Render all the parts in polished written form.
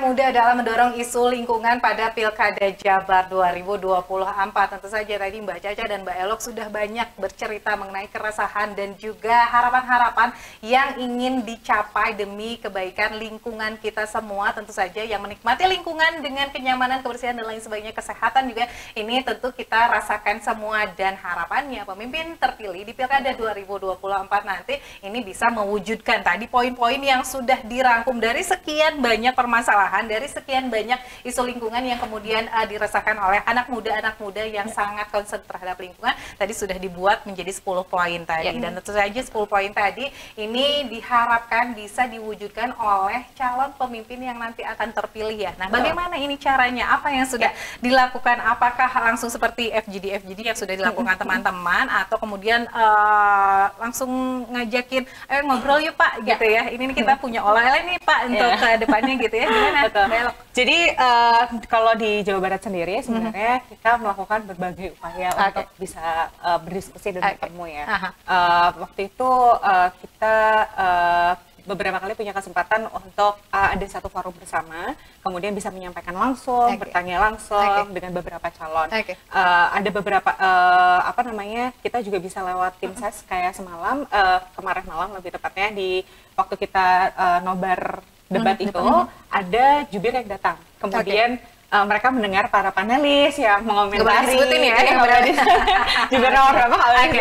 muda dalam mendorong isu lingkungan pada Pilkada Jabar 2024. Tentu saja tadi Mbak Caca dan Mbak Elok sudah banyak bercerita mengenai keresahan dan juga harapan-harapan yang ingin dicapai demi kebaikan lingkungan kita semua. Tentu saja yang menikmati lingkungan dengan kenyamanan, kebersihan dan lain sebagainya, kesehatan juga ini tentu kita rasakan semua, dan harapannya pemimpin terpilih di Pilkada 2024 nanti ini bisa mewujudkan tadi poin-poin yang sudah dirangkum dari sekian banyak permasalahan, dari sekian banyak isu lingkungan yang kemudian dirasakan oleh anak muda yang sangat concern terhadap lingkungan. Tadi sudah dibuat menjadi 10 poin tadi, dan tentu saja 10 poin tadi ini diharapkan bisa diwujudkan oleh calon pemimpin yang nanti akan terpilih ya. Nah, bagaimana ini caranya? Apa yang sudah dilakukan? Apakah langsung seperti FGD yang sudah dilakukan teman-teman, atau kemudian langsung ngajakin ngobrol yuk Pak gitu ya, ini kita punya oleh-oleh nih Pak untuk ke depannya gitu ya, gimana? Betul. Jadi kalau di Jawa Barat sendiri sebenarnya kita melakukan berbagai upaya untuk bisa berdiskusi dan bertemu ya. Waktu itu kita beberapa kali punya kesempatan untuk ada satu forum bersama, kemudian bisa menyampaikan langsung, bertanya langsung dengan beberapa calon. Ada beberapa kita juga bisa lewat tim ses kayak semalam, kemarin malam lebih tepatnya, di waktu kita nobar debat itu ada jubir yang datang, kemudian mereka mendengar para panelis yang mengomentari, juga nomor berapa kali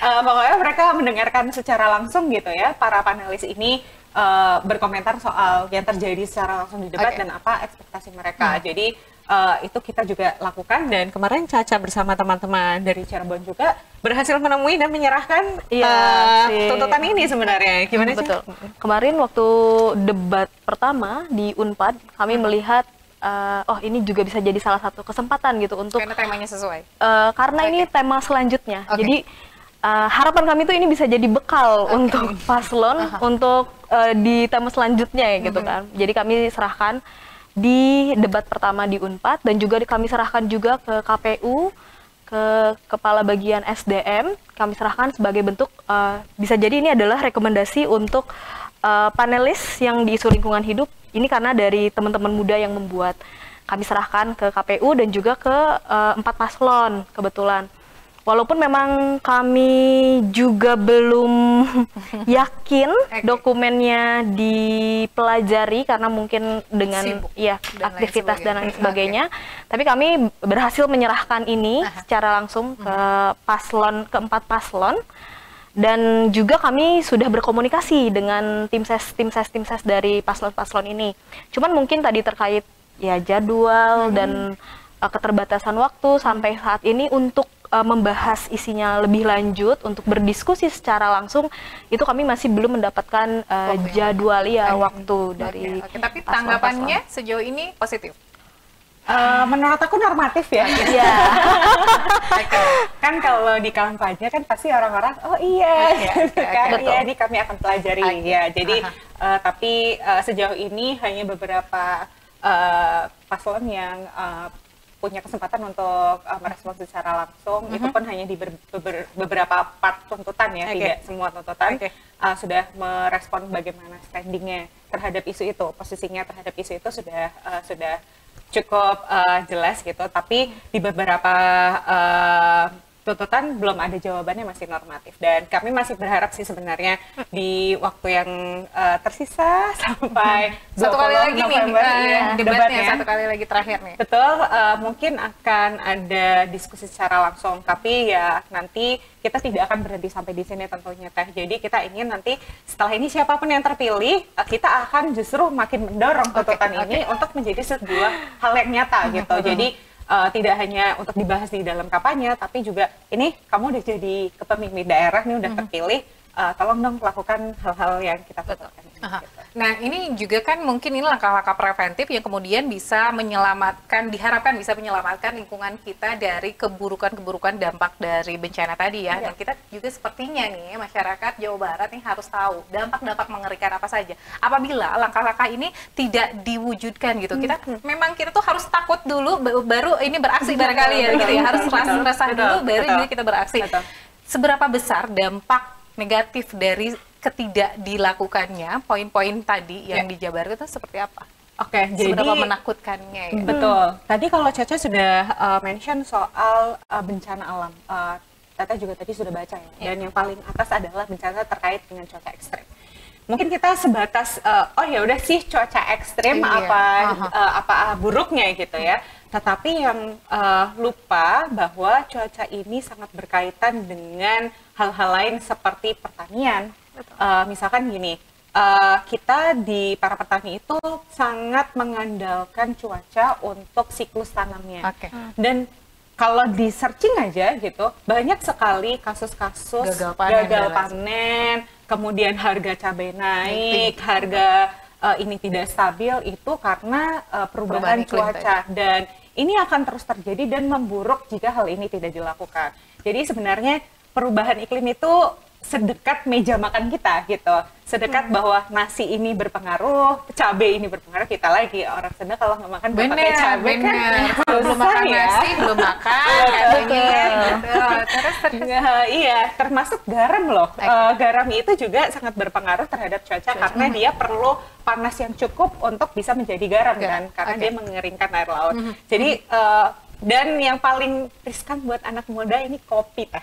pokoknya mereka mendengarkan secara langsung gitu ya, para panelis ini berkomentar soal yang terjadi secara langsung di debat dan apa ekspektasi mereka. Jadi itu kita juga lakukan, dan kemarin Caca bersama teman-teman dari Cirebon juga berhasil menemui dan menyerahkan tuntutan ini sebenarnya. Gimana sih? Betul. Kemarin waktu debat pertama di Unpad, kami melihat ini juga bisa jadi salah satu kesempatan gitu untuk, karena temanya sesuai. Karena ini tema selanjutnya. Jadi harapan kami tuh ini bisa jadi bekal untuk paslon untuk di tema selanjutnya ya gitu kan. Jadi kami serahkan di debat pertama di Unpad, dan juga kami serahkan juga ke KPU, ke Kepala Bagian SDM, kami serahkan sebagai bentuk bisa jadi ini adalah rekomendasi untuk panelis yang di isu lingkungan hidup ini, karena dari teman-teman muda yang membuat. Kami serahkan ke KPU dan juga ke 4 paslon kebetulan. Walaupun memang kami juga belum yakin dokumennya dipelajari karena mungkin dengan aktivitas dan lain sebagainya, tapi kami berhasil menyerahkan ini secara langsung ke keempat paslon, dan juga kami sudah berkomunikasi dengan tim ses dari paslon-paslon ini. Cuman mungkin tadi terkait ya jadwal dan keterbatasan waktu sampai saat ini untuk membahas isinya lebih lanjut, untuk berdiskusi secara langsung, itu kami masih belum mendapatkan jadwal waktu dari tapi tanggapannya sejauh ini positif? Menurut aku normatif ya. Kan kalau di kampanye kan pasti orang-orang ini kami akan pelajari ya. Jadi tapi sejauh ini hanya beberapa paslon yang punya kesempatan untuk merespons secara langsung, itu pun hanya di beberapa part tuntutan ya, tidak semua tuntutan sudah merespon bagaimana standingnya terhadap isu itu, posisinya terhadap isu itu sudah cukup jelas gitu, tapi di beberapa tuntutan belum ada jawabannya, masih normatif, dan kami masih berharap sih sebenarnya di waktu yang tersisa sampai satu kali lagi November, debatnya satu kali lagi terakhir nih. Betul, mungkin akan ada diskusi secara langsung, tapi ya nanti kita tidak akan berhenti sampai di sini tentunya Teh. Jadi kita ingin nanti setelah ini siapapun yang terpilih, kita akan justru makin mendorong tuntutan ini untuk menjadi sebuah hal yang nyata gitu. Jadi tidak hanya untuk dibahas di dalam kampanye, tapi juga ini kamu udah jadi kepemimpinan daerah nih, udah terpilih, tolong dong lakukan hal-hal yang kita butuhkan. Gitu. Nah, ini juga kan mungkin ini langkah-langkah preventif yang kemudian bisa menyelamatkan, diharapkan bisa menyelamatkan lingkungan kita dari keburukan-keburukan dampak dari bencana tadi ya. Dan kita juga sepertinya nih masyarakat Jawa Barat nih harus tahu dampak-dampak mengerikan apa saja. Apabila langkah-langkah ini tidak diwujudkan gitu, kita tuh harus takut dulu baru ini beraksi barangkali ya gitu ya. Harus resah dulu baru kita beraksi. Seberapa besar dampak negatif dari ketidak dilakukannya poin-poin tadi yang dijabarkan itu seperti apa? Oke, seberapa jadi menakutkannya ya. betul. Tadi kalau Caca sudah mention soal bencana alam, Tata juga tadi sudah baca ya. Dan yang paling atas adalah bencana terkait dengan cuaca ekstrim. Mungkin kita sebatas oh ya udah sih cuaca ekstrim apa buruknya gitu ya. Tetapi yang lupa bahwa cuaca ini sangat berkaitan dengan hal-hal lain seperti pertanian. Misalkan gini, kita di para petani itu sangat mengandalkan cuaca untuk siklus tanamnya. Dan kalau di searching aja gitu, banyak sekali kasus-kasus gagal panen, kemudian harga cabai naik, harga ini tidak stabil itu karena perubahan cuaca. Dan ini akan terus terjadi dan memburuk jika hal ini tidak dilakukan. Jadi sebenarnya perubahan iklim itu sedekat meja makan kita gitu, sedekat bahwa nasi ini berpengaruh, cabai ini berpengaruh. Kita lagi orang Sunda kalau nggak makan pakai cabai kan belum makan nasi belum makan terus iya, termasuk garam loh. Garam itu juga sangat berpengaruh terhadap cuaca karena dia perlu panas yang cukup untuk bisa menjadi garam kan, karena dia mengeringkan air laut. Jadi dan yang paling riskan buat anak muda ini kopi teh.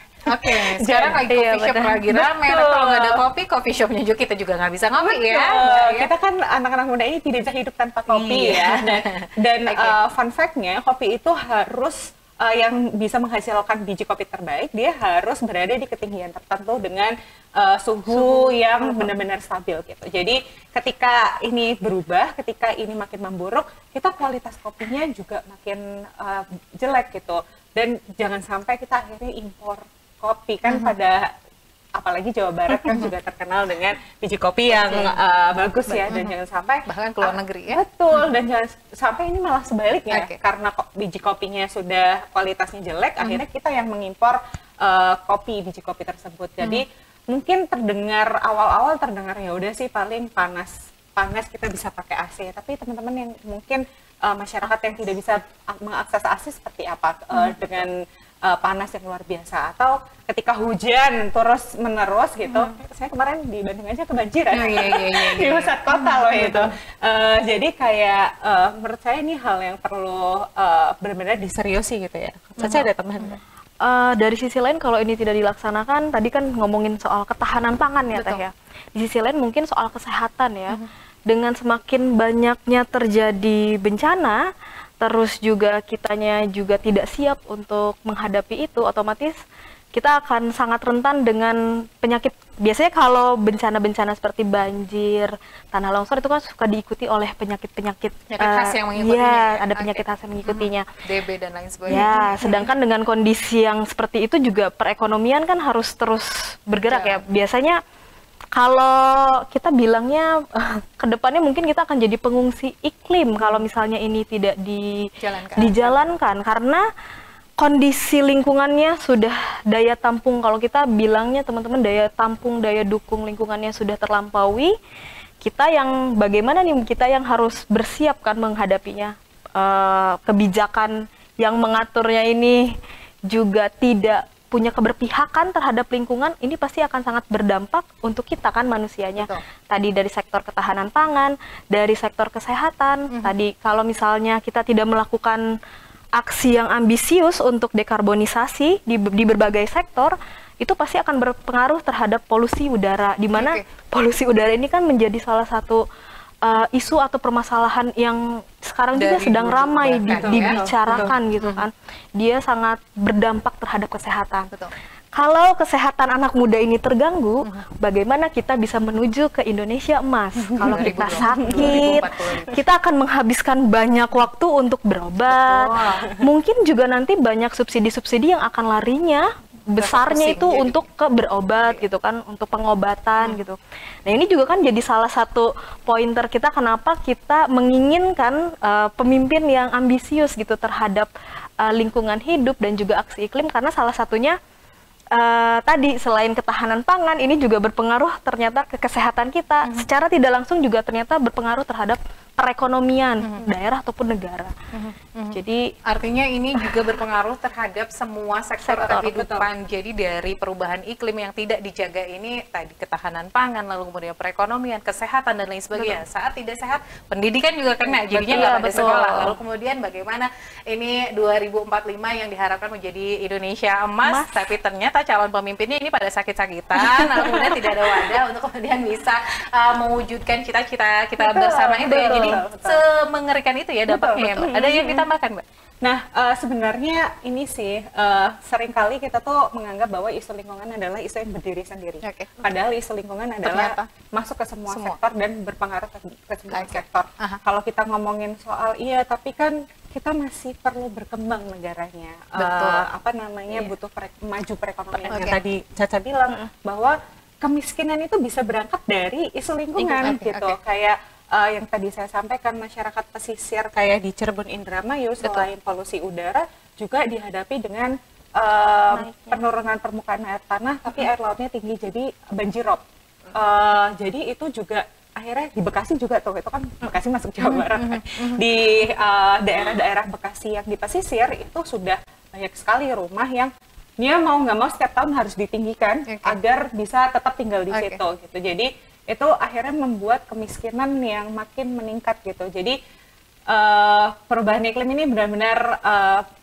Sekarang lagi coffee shop lagi rame. Kalau nggak ada kopi, coffee shopnya juga kita juga nggak bisa ngopi ya. Kita kan anak-anak muda ini tidak bisa hidup tanpa kopi ya. Dan fun fact-nya, kopi itu harus yang bisa menghasilkan biji kopi terbaik, dia harus berada di ketinggian tertentu dengan suhu yang benar-benar stabil gitu. Jadi ketika ini berubah, ketika ini makin memburuk, kita kualitas kopinya juga makin jelek gitu. Dan jangan sampai kita akhirnya impor kopi kan pada apalagi Jawa Barat kan juga terkenal dengan biji kopi yang bagus ya, dan jangan sampai bahkan ke luar negeri ya. Betul, dan jangan sampai ini malah sebaliknya karena biji kopinya sudah kualitasnya jelek, akhirnya kita yang mengimpor biji kopi tersebut. Jadi mungkin terdengar awal-awal terdengar ya udah sih paling panas kita bisa pakai AC, tapi teman-teman yang mungkin masyarakat yang tidak bisa mengakses AC seperti apa dengan panas yang luar biasa, atau ketika hujan terus menerus gitu. Saya kemarin di Bandung aja kebanjiran di pusat kota loh itu. Jadi kayak menurut saya ini hal yang perlu benar-benar diseriusi gitu ya. Caca ada tambahan? Dari sisi lain kalau ini tidak dilaksanakan, tadi kan ngomongin soal ketahanan pangan ya Teh ya. Di sisi lain mungkin soal kesehatan ya. Dengan semakin banyaknya terjadi bencana, terus juga kitanya juga tidak siap untuk menghadapi itu, otomatis kita akan sangat rentan dengan penyakit. Biasanya kalau bencana-bencana seperti banjir, tanah longsor itu kan suka diikuti oleh penyakit-penyakit khas yang mengikutinya. Iya, ada penyakit khas yang mengikutinya. DB dan lain sebagainya. Ya, sedangkan dengan kondisi yang seperti itu juga perekonomian kan harus terus bergerak ya. Biasanya kalau kita bilangnya kedepannya mungkin kita akan jadi pengungsi iklim kalau misalnya ini tidak dijalankan karena kondisi lingkungannya sudah daya tampung, kalau kita bilangnya teman-teman daya tampung, daya dukung lingkungannya sudah terlampaui. Kita yang bagaimana nih, kita yang harus bersiap kan menghadapinya. Kebijakan yang mengaturnya ini juga tidak punya keberpihakan terhadap lingkungan, ini pasti akan sangat berdampak untuk kita kan manusianya. Tadi dari sektor ketahanan pangan, dari sektor kesehatan. Tadi kalau misalnya kita tidak melakukan aksi yang ambisius untuk dekarbonisasi di berbagai sektor, itu pasti akan berpengaruh terhadap polusi udara, di mana polusi udara ini kan menjadi salah satu isu atau permasalahan yang sekarang juga sedang ramai dibicarakan gitu kan. Dia sangat berdampak terhadap kesehatan. Kalau kesehatan anak muda ini terganggu, bagaimana kita bisa menuju ke Indonesia emas? Kalau kita sakit, kita akan menghabiskan banyak waktu untuk berobat. Mungkin juga nanti banyak subsidi-subsidi yang akan larinya besarnya itu untuk ke berobat gitu kan, untuk pengobatan gitu. Nah ini juga kan jadi salah satu pointer kita kenapa kita menginginkan pemimpin yang ambisius gitu terhadap lingkungan hidup dan juga aksi iklim, karena salah satunya tadi selain ketahanan pangan ini juga berpengaruh ternyata ke kesehatan kita, secara tidak langsung juga ternyata berpengaruh terhadap perekonomian daerah ataupun negara. Jadi artinya ini juga berpengaruh terhadap semua sektor kehidupan. Jadi dari perubahan iklim yang tidak dijaga ini tadi ketahanan pangan, lalu kemudian perekonomian, kesehatan dan lain sebagainya. Saat tidak sehat, pendidikan juga kena, jadinya nggak ada sekolah. Lalu kemudian bagaimana ini 2045 yang diharapkan menjadi Indonesia emas, tapi ternyata calon pemimpinnya ini pada sakit-sakitan, lalu kemudian tidak ada wadah untuk kemudian bisa mewujudkan cita-cita kita bersama itu ya. Jadi semengerikan itu ya dampaknya ya, Mbak. Ada yang ditambahkan, Mbak? Nah, sebenarnya ini sih seringkali kita tuh menganggap bahwa isu lingkungan adalah isu yang berdiri sendiri. Padahal isu lingkungan adalah masuk ke semua sektor dan berpengaruh ke semua sektor. Kalau kita ngomongin soal tapi kan kita masih perlu berkembang negaranya. Apa namanya butuh maju perekonomian. Yang tadi Caca bilang bahwa kemiskinan itu bisa berangkat dari isu lingkungan gitu. Kayak yang tadi saya sampaikan, masyarakat pesisir kayak di Cirebon Indramayu selain polusi udara juga dihadapi dengan penurunan permukaan air tanah, tapi air lautnya tinggi jadi banjirop. Jadi itu juga akhirnya di Bekasi juga tuh, itu kan Bekasi masuk Jawa Barat. Di daerah-daerah Bekasi yang di pesisir itu sudah banyak sekali rumah yang dia mau nggak mau setiap tahun harus ditinggikan agar bisa tetap tinggal di situ gitu. Jadi itu akhirnya membuat kemiskinan yang makin meningkat gitu. Jadi perubahan iklim ini benar-benar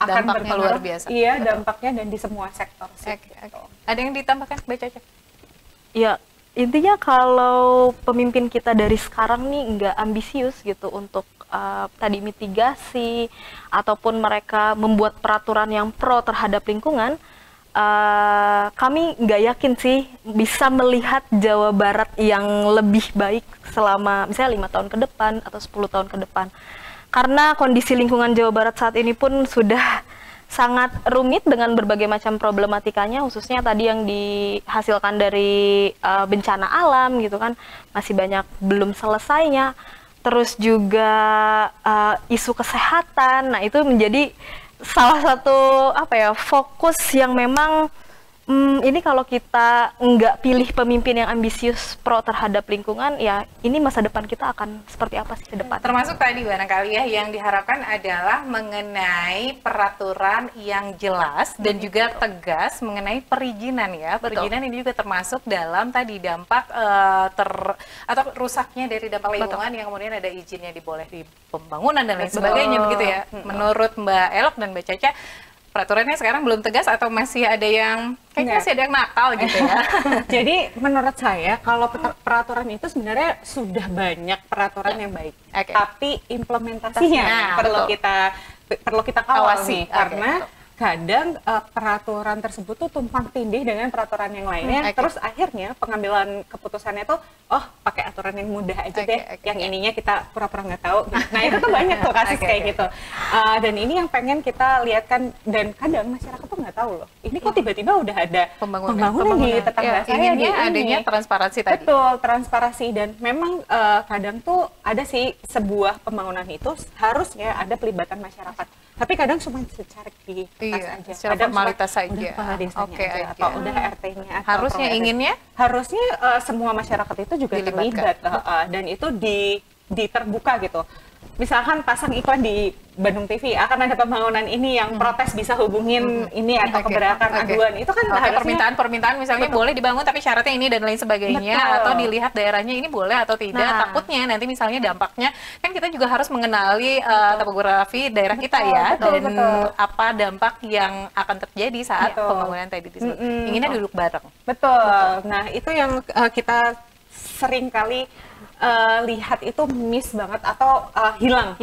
akan berpengaruh luar biasa. Iya, dampaknya dan di semua sektor. Ada yang ditambahkan, Mbak Caca? Ya, intinya kalau pemimpin kita dari sekarang nih nggak ambisius gitu untuk tadi mitigasi ataupun mereka membuat peraturan yang pro terhadap lingkungan, kami nggak yakin sih bisa melihat Jawa Barat yang lebih baik selama misalnya 5 tahun ke depan atau 10 tahun ke depan. Karena kondisi lingkungan Jawa Barat saat ini pun sudah sangat rumit dengan berbagai macam problematikanya, khususnya tadi yang dihasilkan dari bencana alam gitu kan, masih banyak belum selesainya. Terus juga isu kesehatan, nah itu menjadi salah satu fokus yang memang ini kalau kita nggak pilih pemimpin yang ambisius pro terhadap lingkungan, ya ini masa depan kita akan seperti apa sih ke depan. Termasuk tadi barangkali ya yang diharapkan adalah mengenai peraturan yang jelas dan juga tegas mengenai perizinan ya. Perizinan ini juga termasuk dalam tadi dampak atau rusaknya dari dampak lingkungan yang kemudian ada izinnya diboleh di pembangunan dan lain sebagainya begitu ya. Menurut Mbak Elok dan Mbak Caca, peraturannya sekarang belum tegas atau masih ada yang kayaknya masih ada yang nakal gitu ya. Jadi menurut saya kalau peraturan itu sebenarnya sudah banyak peraturan yang baik, tapi implementasinya perlu kita kawal nih, karena kadang peraturan tersebut tuh tumpang tindih dengan peraturan yang lainnya, terus akhirnya pengambilan keputusannya tuh pakai aturan yang mudah aja deh, yang ininya kita pura-pura nggak tahu. Nah itu tuh banyak tuh kasus kayak gitu. Dan ini yang pengen kita lihat kan, dan kadang masyarakat tuh nggak tahu loh, ini kok tiba-tiba udah ada pembangunan di tetangga saya. Inginnya adanya transparansi tadi. Betul, transparansi, dan memang kadang tuh ada sih sebuah pembangunan itu harusnya ada pelibatan masyarakat. Tapi kadang cuma secara di aja. Secara formalitas saja. Atau udah RT-nya. Harusnya inginnya? Harusnya semua masyarakat itu juga terlibat. Dan itu diterbuka gitu. Misalkan pasang iklan di Bandung TV, akan ada pembangunan ini yang protes bisa hubungin ini atau keberatan aduan. Itu kan harusnya permintaan misalnya boleh dibangun tapi syaratnya ini dan lain sebagainya. Atau dilihat daerahnya ini boleh atau tidak. Takutnya nanti misalnya dampaknya, kan kita juga harus mengenali topografi daerah kita ya. Dan apa dampak yang akan terjadi saat pembangunan tadi disebut. Inginnya duduk bareng. Betul. Nah itu yang kita sering kali lihat itu miss banget atau hilang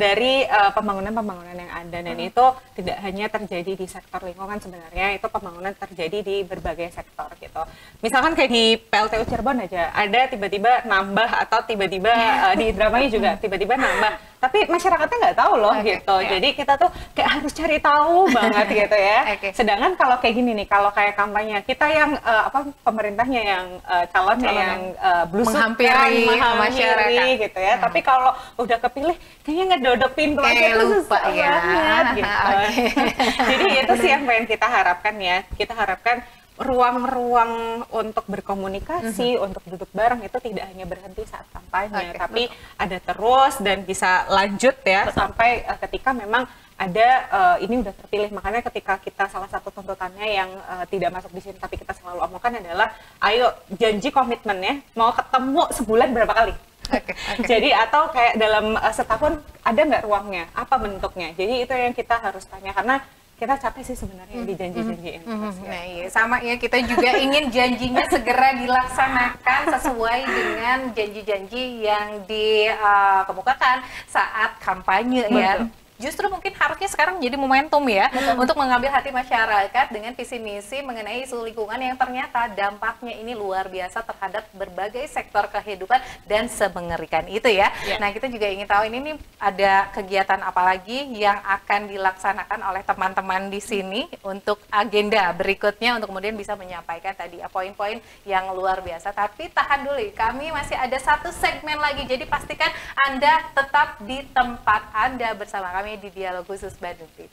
dari pembangunan yang ada, dan itu tidak hanya terjadi di sektor lingkungan, sebenarnya itu pembangunan terjadi di berbagai sektor gitu. Misalkan kayak di PLTU Cirebon aja ada tiba-tiba nambah, atau tiba-tiba di Indramayu juga tiba-tiba nambah, tapi masyarakatnya nggak tahu loh gitu. Jadi kita tuh kayak harus cari tahu banget gitu ya. Sedangkan kalau kayak gini nih, kalau kayak kampanye kita yang pemerintahnya yang calonnya yang menghampiri masyarakat gitu ya. Tapi kalau udah kepilih kayaknya ngedodok pintu aja tuh lupa ya. Gitu. Jadi itu sih yang pengen kita harapkan ya. Kita harapkan ruang-ruang untuk berkomunikasi, untuk duduk bareng itu tidak hanya berhenti saat kampanye, tapi ada terus dan bisa lanjut ya sampai ketika memang ada ini udah terpilih. Makanya ketika kita salah satu tuntutannya yang tidak masuk di sini tapi kita selalu omongkan adalah ayo janji komitmennya mau ketemu sebulan berapa kali. Jadi atau kayak dalam setahun ada nggak ruangnya, apa bentuknya. Jadi itu yang kita harus tanya karena kita capek sih sebenarnya di janji-janjiin. Nah iya, sama ya, kita juga ingin janjinya segera dilaksanakan sesuai dengan janji-janji yang dikemukakan saat kampanye ya. Justru mungkin harusnya sekarang menjadi momentum ya untuk mengambil hati masyarakat dengan visi misi mengenai isu lingkungan yang ternyata dampaknya ini luar biasa terhadap berbagai sektor kehidupan dan semengerikan itu ya. Nah kita juga ingin tahu ini nih ada kegiatan apa lagi yang akan dilaksanakan oleh teman-teman di sini untuk agenda berikutnya untuk kemudian bisa menyampaikan tadi poin-poin yang luar biasa. Tapi tahan dulu, kami masih ada satu segmen lagi, jadi pastikan Anda tetap di tempat Anda bersama kami di Dialog Khusus Bandung TV.